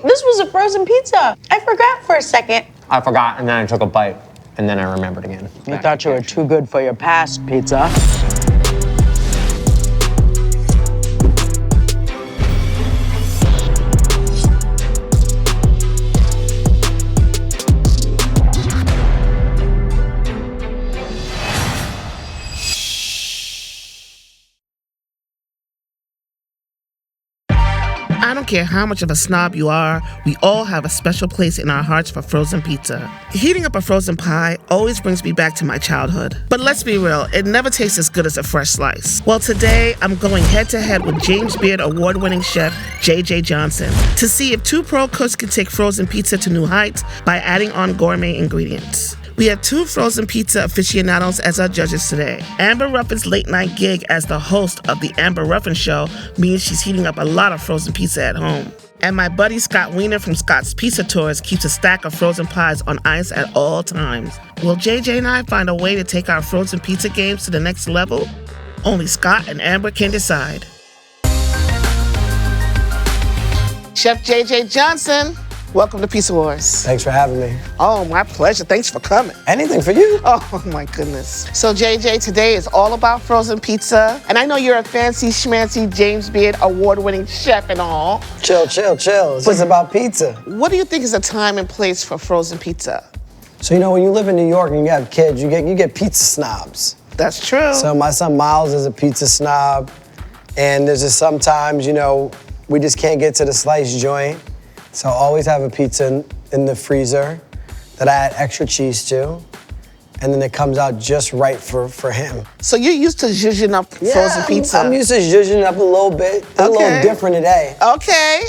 this was a frozen pizza. I forgot for a second. I forgot, and then I took a bite, and then I remembered again. You thought you were too good for your past pizza. I don't care how much of a snob you are, we all have a special place in our hearts for frozen pizza. Heating up a frozen pie always brings me back to my childhood. But let's be real, it never tastes as good as a fresh slice. Well, today, I'm going head-to-head with James Beard award-winning chef J.J. Johnson to see if two pro cooks can take frozen pizza to new heights by adding on gourmet ingredients. We have two frozen pizza aficionados as our judges today. Amber Ruffin's late-night gig as the host of The Amber Ruffin Show means she's heating up a lot of frozen pizza at home. And my buddy Scott Wiener from Scott's Pizza Tours keeps a stack of frozen pies on ice at all times. Will JJ and I find a way to take our frozen pizza games to the next level? Only Scott and Amber can decide. Chef JJ Johnson, welcome to Pizza Wars. Thanks for having me. Oh, my pleasure. Thanks for coming. Anything for you. Oh, my goodness. So, JJ, today is all about frozen pizza. And I know you're a fancy schmancy James Beard award-winning chef and all. Chill. It's just about pizza. What do you think is a time and place for frozen pizza? So, when you live in New York and you have kids, you get pizza snobs. That's true. So my son Miles is a pizza snob. And there's just sometimes, we just can't get to the slice joint. So I always have a pizza in the freezer that I add extra cheese to, and then it comes out just right for him. So you're used to zhuzhing up frozen pizza? I'm used to zhuzhing up a little bit. It's a little different today. Okay.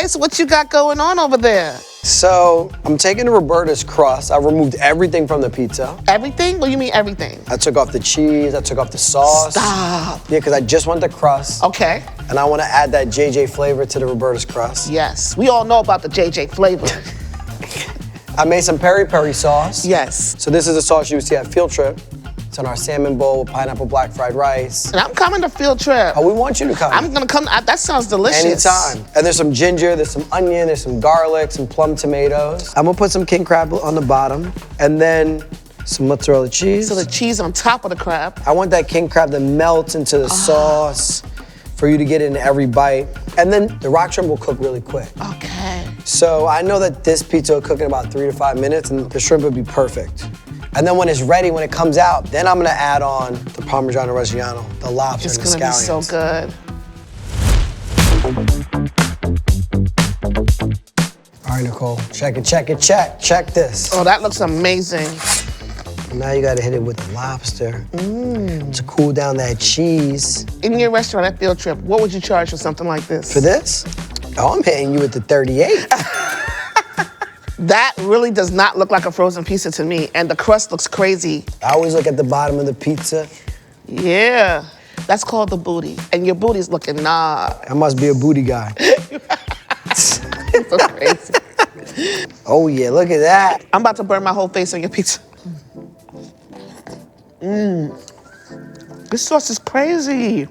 So what you got going on over there? So I'm taking the Roberta's crust. I removed everything from the pizza. Everything? What do you mean everything? I took off the cheese, I took off the sauce. Stop. Yeah, because I just want the crust. Okay. And I want to add that JJ flavor to the Roberta's crust. Yes, we all know about the JJ flavor. I made some peri-peri sauce. Yes. So this is the sauce you would see at Field Trip. It's on our salmon bowl with pineapple black fried rice. And I'm coming to Field Trip. Oh, we want you to come. I'm gonna come, that sounds delicious. Anytime. And there's some ginger, there's some onion, there's some garlic, some plum tomatoes. I'm gonna put some king crab on the bottom, and then some mozzarella cheese. So the cheese on top of the crab. I want that king crab to melt into the sauce for you to get into every bite. And then the rock shrimp will cook really quick. Okay. So I know that this pizza will cook in about 3 to 5 minutes, and the shrimp would be perfect. And then when it's ready, when it comes out, then I'm gonna add on the Parmigiano Reggiano, the lobster and the scallions. It's gonna be so good. All right, Nicole, check it. This. Oh, that looks amazing. And now you gotta hit it with the lobster to cool down that cheese. In your restaurant at Field Trip, what would you charge for something like this? For this? Oh, I'm paying you with the 38. That really does not look like a frozen pizza to me, and the crust looks crazy. I always look at the bottom of the pizza. Yeah, that's called the booty, and your booty's looking nah. I must be a booty guy. So crazy. Oh yeah, look at that. I'm about to burn my whole face on your pizza. This sauce is crazy.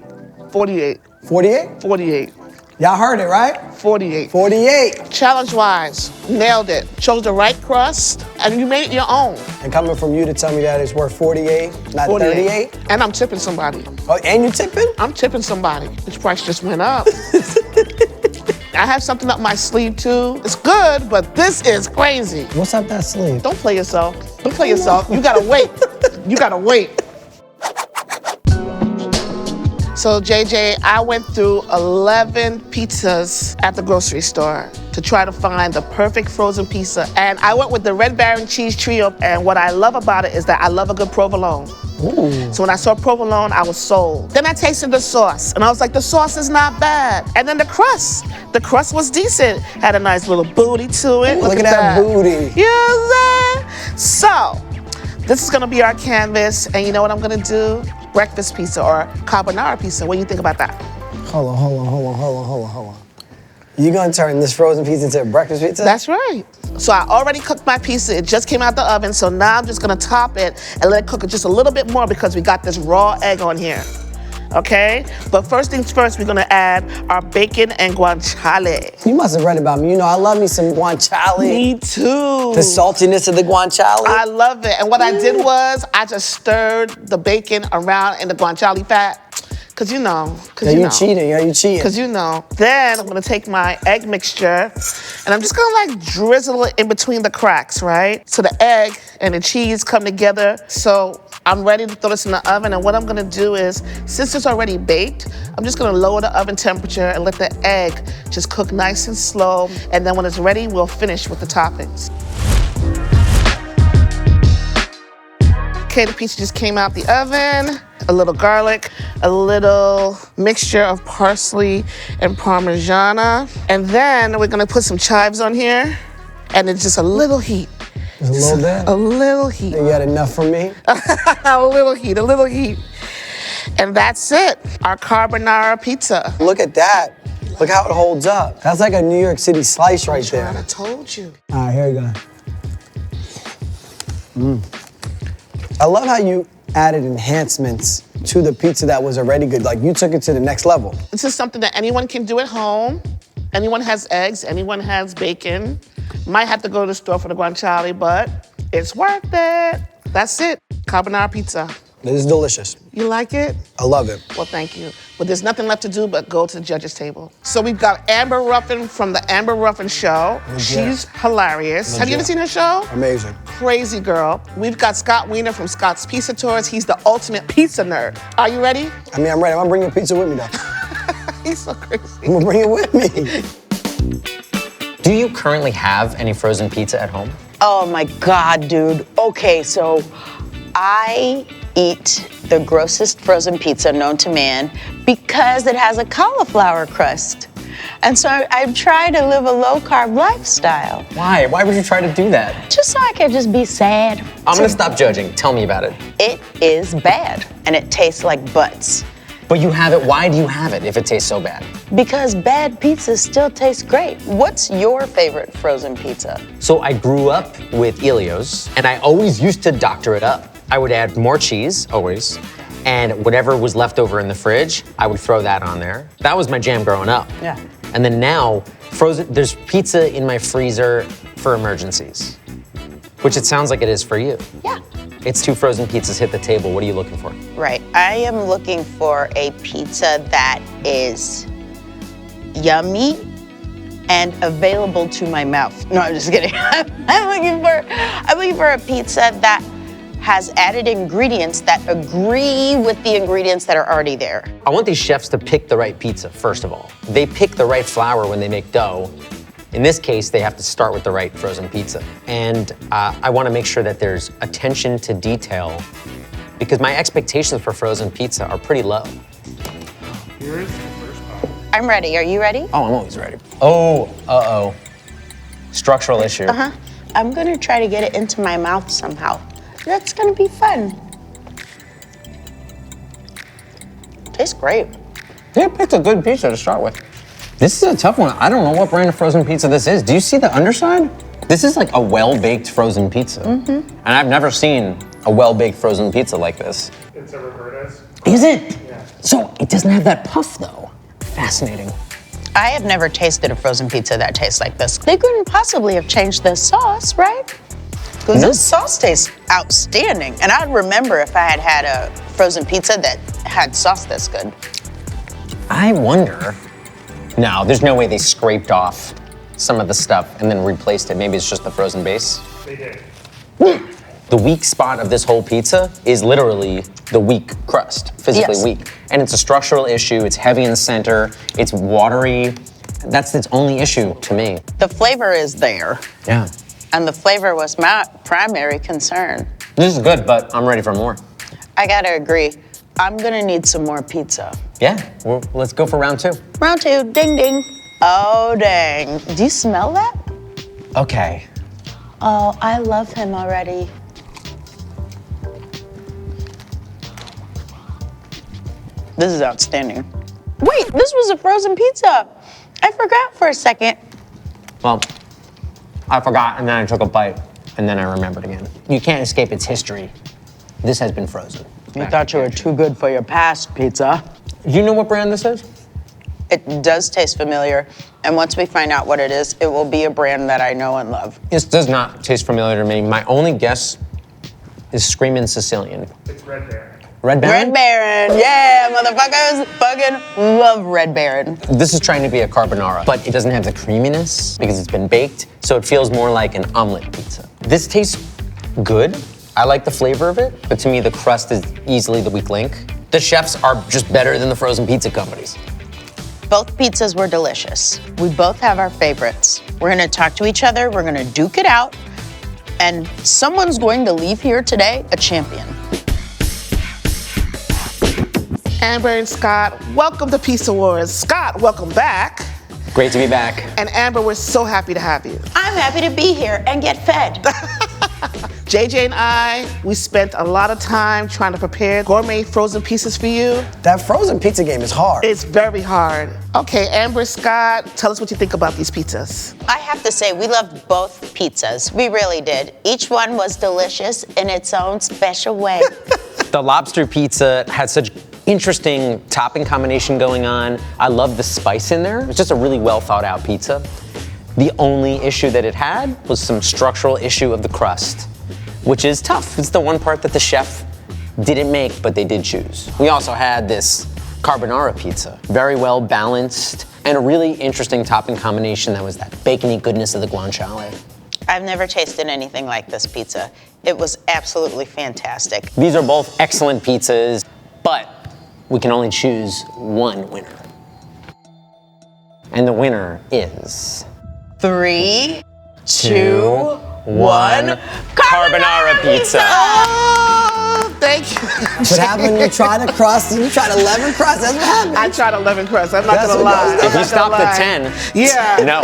48. 48? 48. Y'all heard it, right? 48. 48. Challenge-wise, nailed it. Chose the right crust, and you made it your own. And coming from you to tell me that it's worth 48, not 38? And I'm tipping somebody. Oh, and you tipping? I'm tipping somebody. This price just went up. I have something up my sleeve, too. It's good, but this is crazy. What's up that sleeve? Don't play yourself. Don't play yourself. You gotta wait. You gotta wait. So, JJ, I went through 11 pizzas at the grocery store to try to find the perfect frozen pizza. And I went with the Red Baron cheese trio. And what I love about it is that I love a good provolone. Ooh. So when I saw provolone, I was sold. Then I tasted the sauce, and I was like, the sauce is not bad. And then the crust was decent. Had a nice little booty to it. Ooh, look at that booty. You know what I'm saying? So, this is gonna be our canvas, and you know what I'm gonna do? Breakfast pizza or carbonara pizza. What do you think about that? Hold on. You gonna turn this frozen pizza into a breakfast pizza? That's right. So I already cooked my pizza. It just came out the oven, so now I'm just gonna top it and let it cook just a little bit more because we got this raw egg on here. okay? But first things first, we're gonna add our bacon and guanciale. You must have read about me. You know, I love me some guanciale. Me too. The saltiness of the guanciale. I love it. And what I did was I just stirred the bacon around in the guanciale fat. Cause you know. Cheating. Yeah, you cheating. Cause you know. Then I'm gonna take my egg mixture and I'm just gonna like drizzle it in between the cracks, right? So the egg and the cheese come together. So I'm ready to throw this in the oven, and what I'm gonna do is, since it's already baked, I'm just gonna lower the oven temperature and let the egg just cook nice and slow, and then when it's ready, we'll finish with the toppings. Okay, the pizza just came out the oven. A little garlic, a little mixture of parsley and Parmigiana. And then we're gonna put some chives on here, and it's just a little heat. Just a little bit? A little heat. You got enough for me? a little heat. And that's it, our carbonara pizza. Look at that. Look how it holds up. That's like a New York City slice right there. I told you. All right, here we go. I love how you added enhancements to the pizza that was already good. Like, you took it to the next level. This is something that anyone can do at home. Anyone has eggs, anyone has bacon. Might have to go to the store for the guanciale, but it's worth it. That's it, carbonara pizza. This is delicious. You like it? I love it. Well, thank you. But there's nothing left to do but go to the judges' table. So we've got Amber Ruffin from the Amber Ruffin Show. Legit. She's hilarious. Have you ever seen her show? Amazing. Crazy girl. We've got Scott Wiener from Scott's Pizza Tours. He's the ultimate pizza nerd. Are you ready? I mean, I'm ready. I'm gonna bring your pizza with me, though. He's so crazy. I'm gonna bring it with me. Do you currently have any frozen pizza at home? Oh my God, dude. Okay, so I eat the grossest frozen pizza known to man because it has a cauliflower crust. And so I've tried to live a low-carb lifestyle. Why? Why would you try to do that? Just so I could just be sad. I'm gonna stop judging. Tell me about it. It is bad, and it tastes like butts. But you have it. Why do you have it if it tastes so bad? Because bad pizza still tastes great. What's your favorite frozen pizza? So I grew up with Elio's, and I always used to doctor it up. I would add more cheese, always, and whatever was left over in the fridge, I would throw that on there. That was my jam growing up. Yeah. And then now, there's pizza in my freezer for emergencies, which it sounds like it is for you. Yeah. It's 2 frozen pizzas hit the table. What are you looking for? Right. I am looking for a pizza that is yummy and available to my mouth. No, I'm just kidding. I'm looking for a pizza that has added ingredients that agree with the ingredients that are already there. I want these chefs to pick the right pizza, first of all. They pick the right flour when they make dough. In this case, they have to start with the right frozen pizza. And I want to make sure that there's attention to detail because my expectations for frozen pizza are pretty low. Here's the first part. I'm ready. Are you ready? Oh, I'm always ready. Oh, uh-oh. Structural issue. I'm gonna try to get it into my mouth somehow. That's gonna be fun. Tastes great. They picked a good pizza to start with. This is a tough one. I don't know what brand of frozen pizza this is. Do you see the underside? This is like a well-baked frozen pizza. And I've never seen a well-baked frozen pizza like this. It's a Roberta's. Is it? Yeah. So it doesn't have that puff though. Fascinating. I have never tasted a frozen pizza that tastes like this. They couldn't possibly have changed the sauce, right? Because No. this sauce tastes outstanding. And I'd remember if I had had a frozen pizza that had sauce this good. I wonder. No, there's no way they scraped off some of the stuff and then replaced it. Maybe it's just the frozen base. They did. The weak spot of this whole pizza is literally the weak crust, physically Yes. weak. And it's a structural issue. It's heavy in the center. It's watery. That's its only issue to me. The flavor is there. Yeah. And the flavor was my primary concern. This is good, but I'm ready for more. I gotta agree. I'm gonna need some more pizza. Yeah, well, let's go for round 2. Round 2, ding ding. Oh dang, do you smell that? Okay. Oh, I love him already. This is outstanding. Wait, this was a frozen pizza. I forgot for a second. Well, I forgot and then I took a bite and then I remembered again. You can't escape its history. This has been frozen. You thought you were too good for your past pizza. Do you know what brand this is? It does taste familiar, and once we find out what it is, it will be a brand that I know and love. This does not taste familiar to me. My only guess is Screamin' Sicilian. It's Red Baron. Red Baron? Red Baron, yeah, motherfuckers, fucking love Red Baron. This is trying to be a carbonara, but it doesn't have the creaminess because it's been baked, so it feels more like an omelet pizza. This tastes good. I like the flavor of it, but to me, the crust is easily the weak link. The chefs are just better than the frozen pizza companies. Both pizzas were delicious. We both have our favorites. We're gonna talk to each other, we're gonna duke it out, and someone's going to leave here today a champion. Amber and Scott, welcome to Pizza Wars. Scott, welcome back. Great to be back. And Amber, we're so happy to have you. I'm happy to be here and get fed. JJ and I, we spent a lot of time trying to prepare gourmet frozen pizzas for you. That frozen pizza game is hard. It's very hard. Okay, Amber, Scott, tell us what you think about these pizzas. I have to say, we loved both pizzas. We really did. Each one was delicious in its own special way. The lobster pizza had such interesting topping combination going on. I love the spice in there. It's just a really well thought out pizza. The only issue that it had was some structural issue of the crust, which is tough. It's the one part that the chef didn't make, but they did choose. We also had this carbonara pizza, very well balanced, and a really interesting topping combination that was that bacony goodness of the guanciale. I've never tasted anything like this pizza. It was absolutely fantastic. These are both excellent pizzas, but we can only choose one winner. And the winner is 3, 2, 1. Carbonara pizza. Oh, thank you. What happened? You tried a crust, you tried 11 crusts. That's what happened. I tried 11 crusts. I'm not That's gonna what lie. those If you stopped at 10, Yeah. no.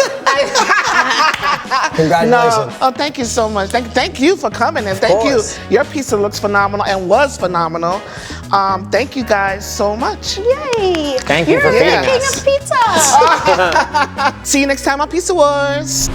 Congratulations. No. Oh, thank you so much. Thank you for coming and thank you. course. Your pizza looks phenomenal and was phenomenal. Thank you guys so much. Yay! Thank you You're for the feeding king us. of pizza. See you next time on Pizza Wars.